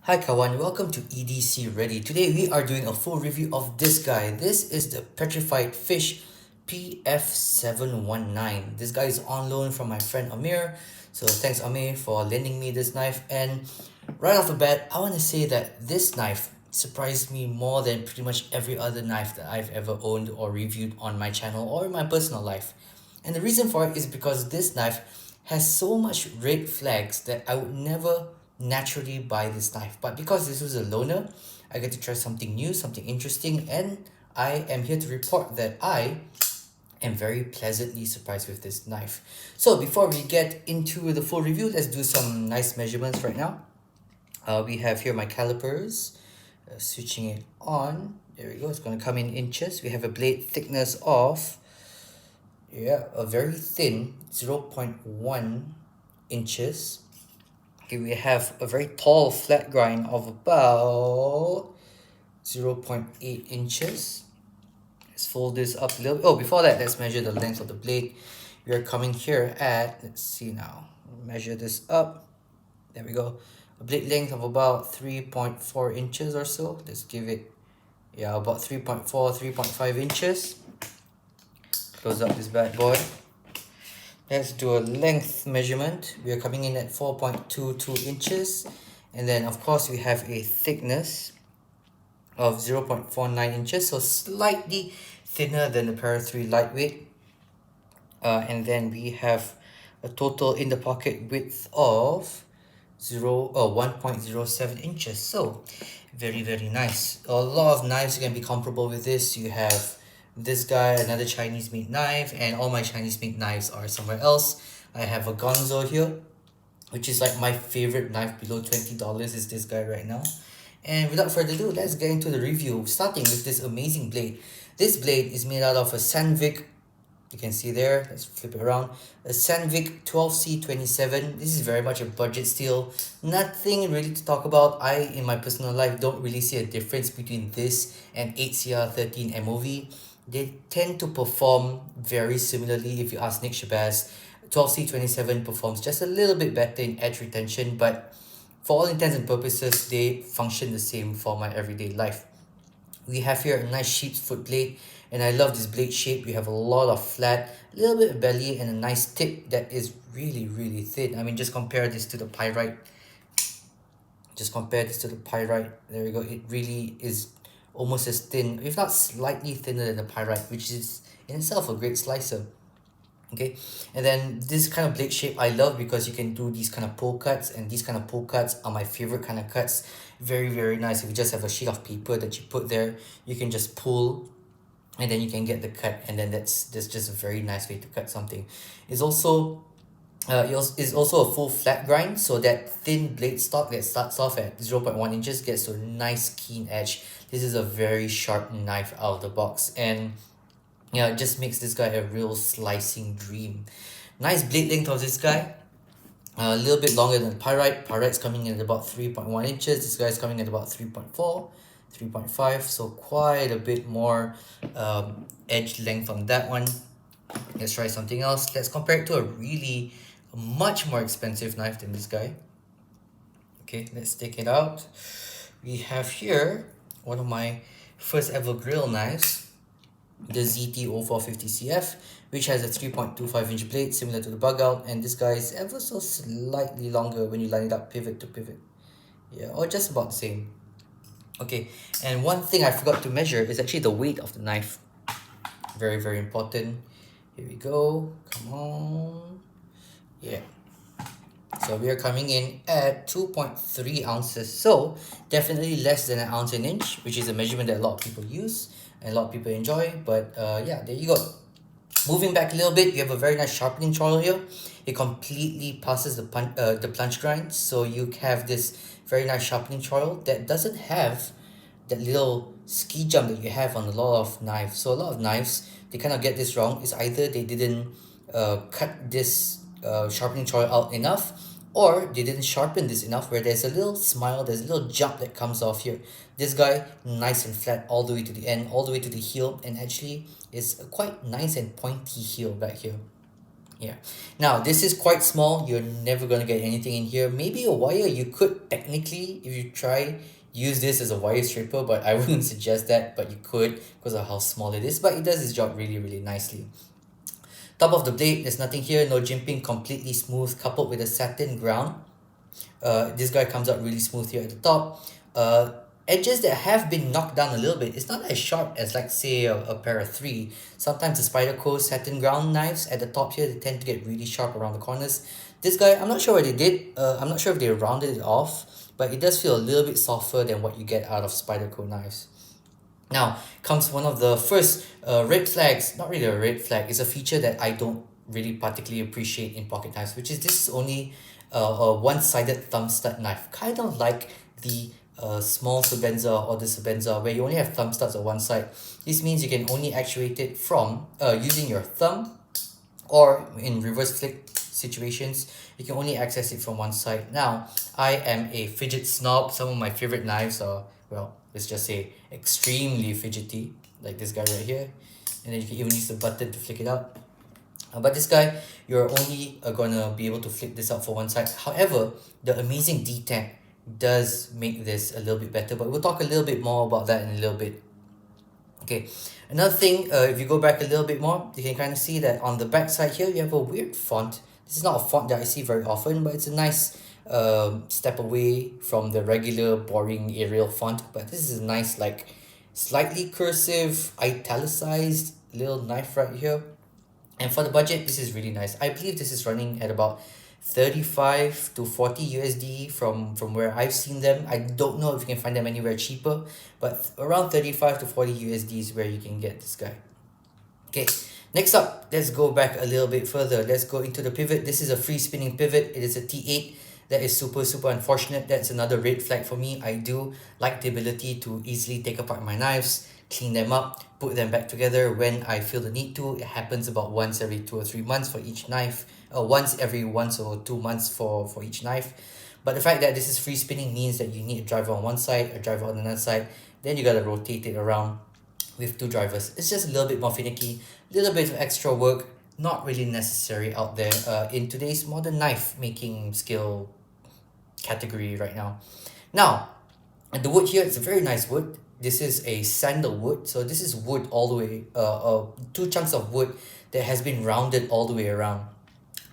Hi Kawan, welcome to EDCReady. Today we are doing a full review of this guy. This is the Petrified Fish PF719. This guy is on loan from my friend Amir. So thanks Amir for lending me this knife. And right off the bat, I want to say that this knife surprised me more than pretty much every other knife that I've ever owned or reviewed on my channel or in my personal life. And the reason for it is because this knife has so much red flags that I would never naturally buy this knife. But because this was a loaner, I get to try something new, something interesting, and I am here to report that I am very pleasantly surprised with this knife. So before we get into the full review, let's do some nice measurements right now. We have here my calipers, switching it on. There we go, it's going to come in inches. We have a blade thickness of a very thin 0.1 inches. Okay, we have a very tall flat grind of about 0.8 inches. Let's fold this up a little. Oh, before that, let's measure the length of the blade. We are coming here at, let's see now, measure this up. There we go. A blade length of about 3.4 inches or so. Let's give it, about 3.4, 3.5 inches. Close up this bad boy. Let's do a length measurement. We are coming in at 4.22 inches. And then, of course, we have a thickness of 0.49 inches. So slightly thinner than the Para 3 lightweight. And then we have a total in the pocket width of 1.07 inches. So very, very nice. A lot of knives can be comparable with this. You have this guy, another Chinese made knife, and all my Chinese made knives are somewhere else. I have a Gonzo here, which is like my favorite knife below $20 is this guy right now. And without further ado, let's get into the review, starting with this amazing blade. This blade is made out of a Sandvik, you can see there, let's flip it around, a Sandvik 12C27. This is very much a budget steel. Nothing really to talk about. I, in my personal life, don't really see a difference between this and 8CR13 MOV. They tend to perform very similarly. If you ask Nick Shabazz, 12C27 performs just a little bit better in edge retention, but for all intents and purposes, they function the same for my everyday life. We have here a nice sheep's foot blade, and I love this blade shape. We have a lot of flat, a little bit of belly, and a nice tip that is really, really thin. I mean, just compare this to the pyrite. There we go. It really is almost as thin, if not slightly thinner than the pyrite, which is in itself a great slicer. Okay, and then this kind of blade shape I love because you can do these kind of pull cuts, and these kind of pull cuts are my favorite kind of cuts. Very, very nice. If you just have a sheet of paper that you put there, you can just pull and then you can get the cut, and then that's just a very nice way to cut something. It's also is also a full flat grind, so that thin blade stock that starts off at 0.1 inches gets to a nice keen edge. This is a very sharp knife out of the box, and it just makes this guy a real slicing dream. Nice blade length of this guy, a little bit longer than pyrite. Pyrite's coming in at about 3.1 inches. This guy's coming at about 3.4, 3.5, so quite a bit more edge length on that one. Let's try something else. Let's compare it to a really much more expensive knife than this guy. Okay, let's take it out. We have here one of my first ever grill knives, the ZT0450CF, which has a 3.25 inch blade similar to the bug out, and this guy is ever so slightly longer when you line it up pivot to pivot. Or just about the same. Okay, and one thing I forgot to measure is actually the weight of the knife. Very, very important. Here we go. Come on. So we are coming in at 2.3 ounces. So definitely less than an ounce an inch, which is a measurement that a lot of people use and a lot of people enjoy. But there you go. Moving back a little bit, you have a very nice sharpening trowel here. It completely passes the plunge grind. So you have this very nice sharpening trowel that doesn't have that little ski jump that you have on a lot of knives. So a lot of knives, they kind of get this wrong. It's either they didn't cut this sharpening trowel out enough, or they didn't sharpen this enough, where there's a little smile, there's a little jump that comes off here. This guy, nice and flat all the way to the end, all the way to the heel, and actually is a quite nice and pointy heel back here. Yeah. Now, this is quite small. You're never going to get anything in here. Maybe a wire, you could technically, if you try, use this as a wire stripper, but I wouldn't suggest that, but you could because of how small it is. But it does its job really, really nicely. Top of the blade, there's nothing here. No jimping, completely smooth, coupled with a satin ground. This guy comes out really smooth here at the top. Edges that have been knocked down a little bit. It's not as sharp as like say a pair of three. Sometimes the Spyderco satin ground knives at the top here, they tend to get really sharp around the corners. This guy, I'm not sure what they did. I'm not sure if they rounded it off, but it does feel a little bit softer than what you get out of Spyderco knives. Now comes one of the first red flags, not really a red flag, it's a feature that I don't really particularly appreciate in pocket knives, which is this is only a one-sided thumb stud knife, kind of like the small Sebenza or the Sebenza where you only have thumb studs on one side. This means you can only actuate it from using your thumb, or in reverse flick situations you can only access it from one side. Now I am a fidget snob. Some of my favorite knives are, well, let's just say extremely fidgety, like this guy right here, and then you can even use the button to flick it out. But this guy, you're only gonna be able to flip this out for one side. However, the amazing detent does make this a little bit better, but we'll talk a little bit more about that in a little bit. Okay, another thing, if you go back a little bit more, you can kind of see that on the back side here, you have a weird font. This is not a font that I see very often, but it's a nice step away from the regular boring Arial font. But this is a nice, like, slightly cursive, italicized little knife right here. And for the budget, this is really nice. I believe this is running at about 35 to 40 USD from where I've seen them. I don't know if you can find them anywhere cheaper, but around 35 to 40 USD is where you can get this guy. Okay, next up, let's go back a little bit further. Let's go into the pivot. This is a free spinning pivot. It is a T8. That is super, super unfortunate. That's another red flag for me. I do like the ability to easily take apart my knives, clean them up, put them back together when I feel the need to. It happens about once every 2 or 3 months for each knife, once every 1 or 2 months for each knife. But the fact that this is free spinning means that you need a driver on one side, a driver on another side, then you gotta rotate it around with 2 drivers. It's just a little bit more finicky, a little bit of extra work, not really necessary out there in today's modern knife making skill category right now. Now, the wood here is a very nice wood. This is a sandalwood, so this is wood all the way, 2 chunks of wood that has been rounded all the way around.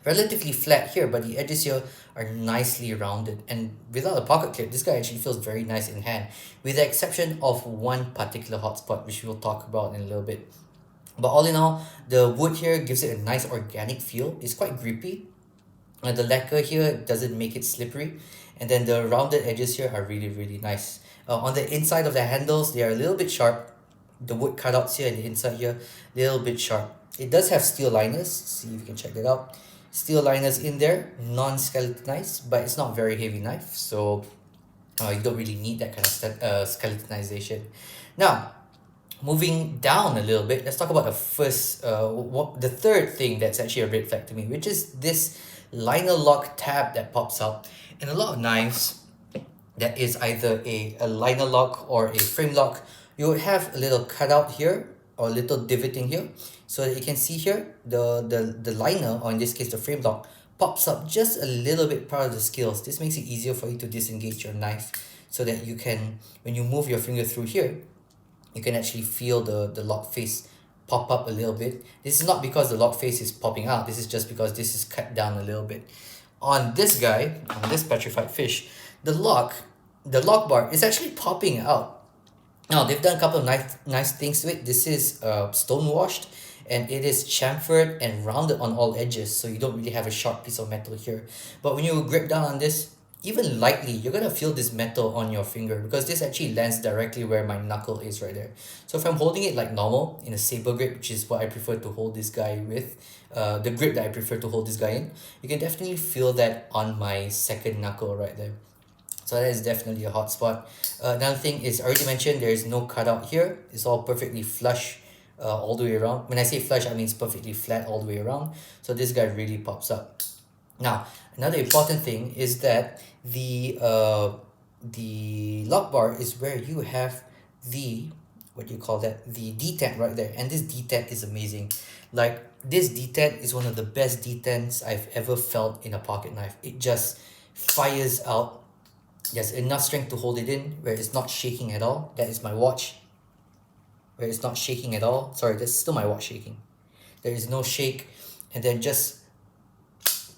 Relatively flat here, but the edges here are nicely rounded, and without a pocket clip, this guy actually feels very nice in hand, with the exception of one particular hotspot, which we'll talk about in a little bit. But all in all, the wood here gives it a nice organic feel. It's quite grippy. The lacquer here doesn't make it slippery, and then the rounded edges here are really, really nice. On the inside of the handles, they are a little bit sharp. The wood cutouts here and the inside here, a little bit sharp. It does have steel liners. See if you can check that out. Steel liners in there, non-skeletonized, but it's not very heavy knife, so you don't really need that kind of skeletonization. Now, moving down a little bit, let's talk about the third thing that's actually a red flag to me, which is this liner lock tab that pops out. In a lot of knives, that is either a liner lock or a frame lock, you would have a little cutout here or a little divoting here, so that you can see here the liner, or in this case the frame lock, pops up just a little bit part of the scales. This makes it easier for you to disengage your knife, so that you can, when you move your finger through here, you can actually feel the lock face pop up a little bit. This is not because the lock face is popping out, this is just because this is cut down a little bit. On this guy, on this petrified fish, the lock bar is actually popping out. Now, they've done a couple of nice things to it. This is stone washed, and it is chamfered and rounded on all edges, so you don't really have a sharp piece of metal here. But when you grip down on this, even lightly, you're gonna feel this metal on your finger, because this actually lands directly where my knuckle is right there. So if I'm holding it like normal, in a saber grip, which is what I prefer to hold this guy with, the grip that I prefer to hold this guy in, you can definitely feel that on my second knuckle right there. So that is definitely a hot spot. Another thing is, I already mentioned, there is no cutout here. It's all perfectly flush all the way around. When I say flush, I mean it's perfectly flat all the way around. So this guy really pops up. Now, another important thing is that the lock bar is where you have the what do you call that, the detent right there, and this detent is amazing. Like, this detent is one of the best detents I've ever felt in a pocket knife. It just fires out. There's enough strength to hold it in where it's not shaking at all. That is my watch, where it's not shaking at all. Sorry, that's still my watch shaking. There is no shake, and then just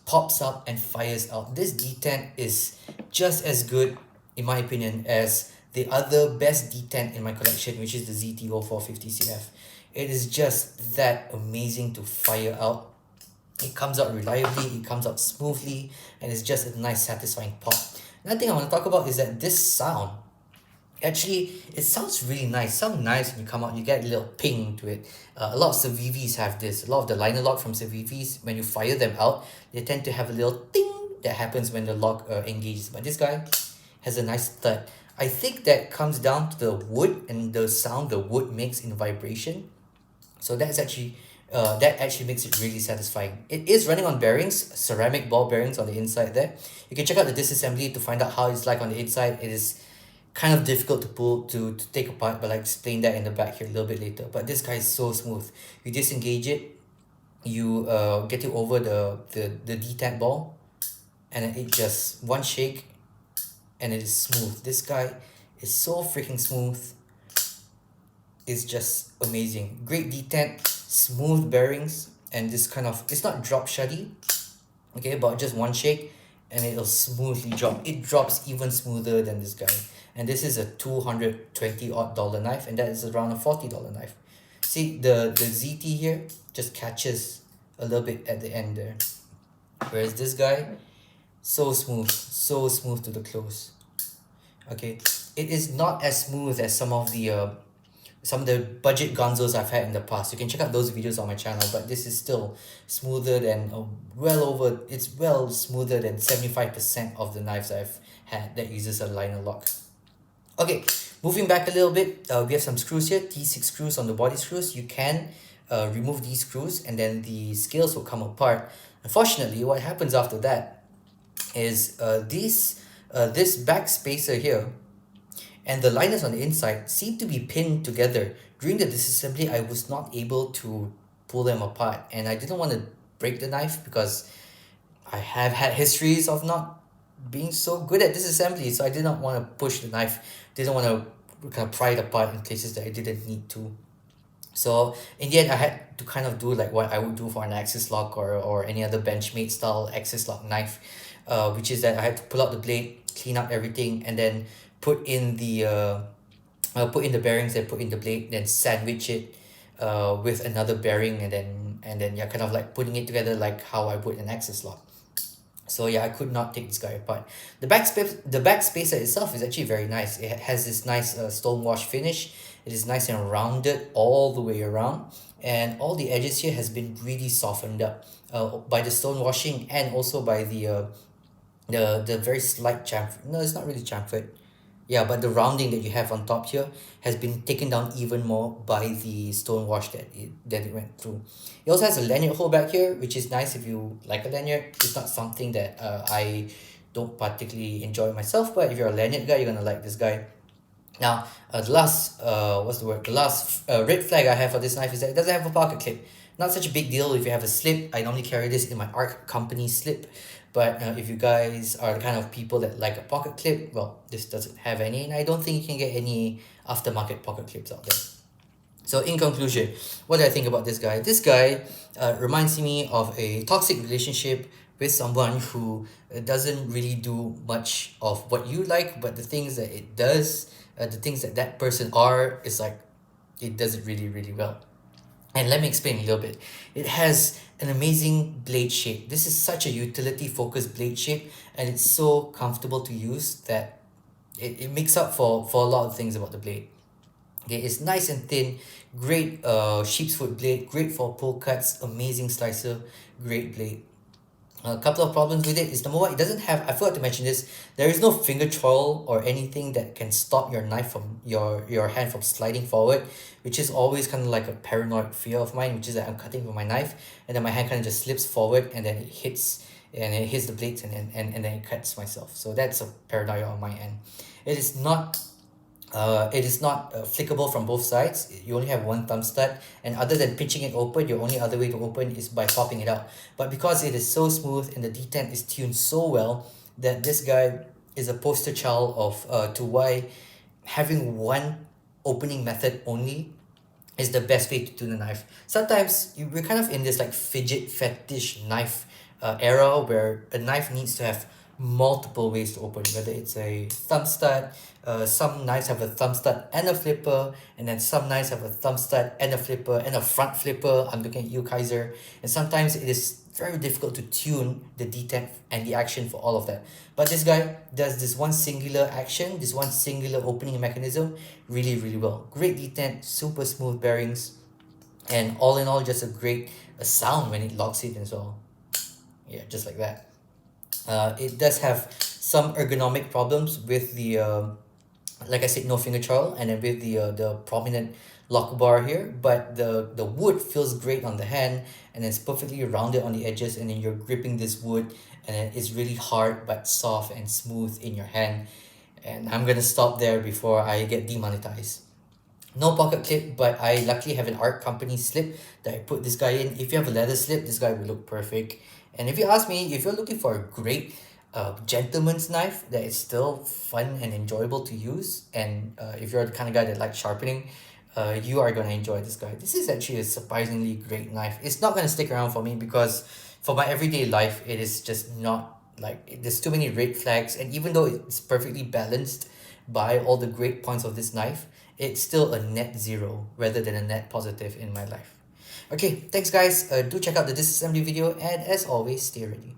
pops up and fires out. This detent is just as good, in my opinion, as the other best detent in my collection, which is the ZTO 450CF. It is just that amazing to fire out. It comes out reliably, it comes out smoothly, and it's just a nice satisfying pop. Another thing I want to talk about is that this sound, actually, it sounds really nice. Some knives, when you come out, you get a little ping to it. A lot of Savivis have this. A lot of the liner lock from Savivis, when you fire them out, they tend to have a little ting that happens when the lock engages. But this guy has a nice thud. I think that comes down to the wood and the sound the wood makes in vibration. So that actually makes it really satisfying. It is running on bearings, ceramic ball bearings on the inside there. You can check out the disassembly to find out how it's like on the inside. It is kind of difficult to pull to take apart, but I'll explain that in the back here a little bit later. But this guy is so smooth. You disengage it, you get it over the detent ball, and then it just one shake and it is smooth. This guy is so freaking smooth. It's just amazing. Great detent, smooth bearings, and this kind of, it's not drop shuddy, okay, but just one shake and it'll smoothly drop. It drops even smoother than this guy. And this is a $220 odd knife, and that is around a $40 knife. See, the ZT here just catches a little bit at the end there, whereas this guy, so smooth to the close. Okay, it is not as smooth as some of the budget gonzos I've had in the past. You can check out those videos on my channel, but this is still smoother than it's well smoother than 75% of the knives I've had that uses a liner lock. Okay, moving back a little bit, we have some screws here, T6 screws on the body screws. You can remove these screws and then the scales will come apart. Unfortunately, what happens after that is this backspacer here and the liners on the inside seem to be pinned together. During the disassembly, I was not able to pull them apart, and I didn't want to break the knife because I have had histories of not being so good at disassembly, so I did not want to push the knife, didn't want to kind of pry it apart in places that I didn't need to. So in the end, I had to kind of do like what I would do for an axis lock or any other Benchmade style axis lock knife, which is that I had to pull out the blade, clean up everything, and then put in the bearings and put in the blade, then sandwich it with another bearing, and then yeah, kind of like putting it together like how I would an axis lock. So yeah, I could not take this guy apart. The backspacer itself is actually very nice. It has this nice stonewash finish. It is nice and rounded all the way around, and all the edges here has been really softened up by the stone washing, and also by the very slight chamfer. No, it's not really chamfered. Yeah, but the rounding that you have on top here has been taken down even more by the stone wash that it went through. It also has a lanyard hole back here, which is nice if you like a lanyard. It's not something that I don't particularly enjoy myself, but if you're a lanyard guy, you're gonna like this guy. Now, the last red flag I have for this knife is that it doesn't have a pocket clip. Not such a big deal if you have a slip. I normally carry this in my art company slip. But if you guys are the kind of people that like a pocket clip, well, this doesn't have any, and I don't think you can get any aftermarket pocket clips out there. So in conclusion, what do I think about this guy? This guy reminds me of a toxic relationship with someone who doesn't really do much of what you like, but the things that it does, the things that that person are, is like, it does it really, really well. And let me explain a little bit. It has an amazing blade shape. This is such a utility focused blade shape, and it's so comfortable to use that it makes up for a lot of things about the blade. Okay, it's nice and thin, great sheep's foot blade, great for pull cuts, amazing slicer, great blade. A couple of problems with it is, number one, it doesn't have, I forgot to mention this, there is no finger choil or anything that can stop your knife from your hand from sliding forward, which is always kind of like a paranoid fear of mine, which is that I'm cutting with my knife and then my hand kind of just slips forward and then it hits the blades and then it cuts myself. So that's a paranoia on my end. It is not It is not flickable from both sides. You only have one thumb stud, and other than pinching it open, your only other way to open is by popping it out. But because it is so smooth and the detent is tuned so well, that this guy is a poster child of to why having one opening method only is the best way to tune a knife. Sometimes we're kind of in this like fidget fetish knife era where a knife needs to have multiple ways to open, whether it's a thumb stud, some knives have a thumb stud and a flipper, and then some knives have a thumb stud and a flipper and a front flipper. I'm looking at you, Kaiser. And sometimes it is very difficult to tune the detent and the action for all of that. But this guy does this one singular action, this one singular opening mechanism really, really well. Great detent, super smooth bearings, and all in all, just a great sound when it locks it as well. Yeah, just like that. It does have some ergonomic problems with the like I said, no finger choil, and then with the prominent lock bar here, but the wood feels great on the hand, and it's perfectly rounded on the edges, and then you're gripping this wood, and then it's really hard but soft and smooth in your hand. And I'm gonna stop there before I get demonetized. No pocket clip, but I luckily have an art company slip that I put this guy in. If you have a leather slip, this guy will look perfect. And if you ask me, if you're looking for a great gentleman's knife that is still fun and enjoyable to use, and if you're the kind of guy that likes sharpening, you are going to enjoy this guy. This is actually a surprisingly great knife. It's not going to stick around for me because for my everyday life, it is just not like, there's too many red flags, and even though it's perfectly balanced by all the great points of this knife, it's still a net zero rather than a net positive in my life. Okay, thanks guys. Do check out the disassembly video, and as always, stay ready.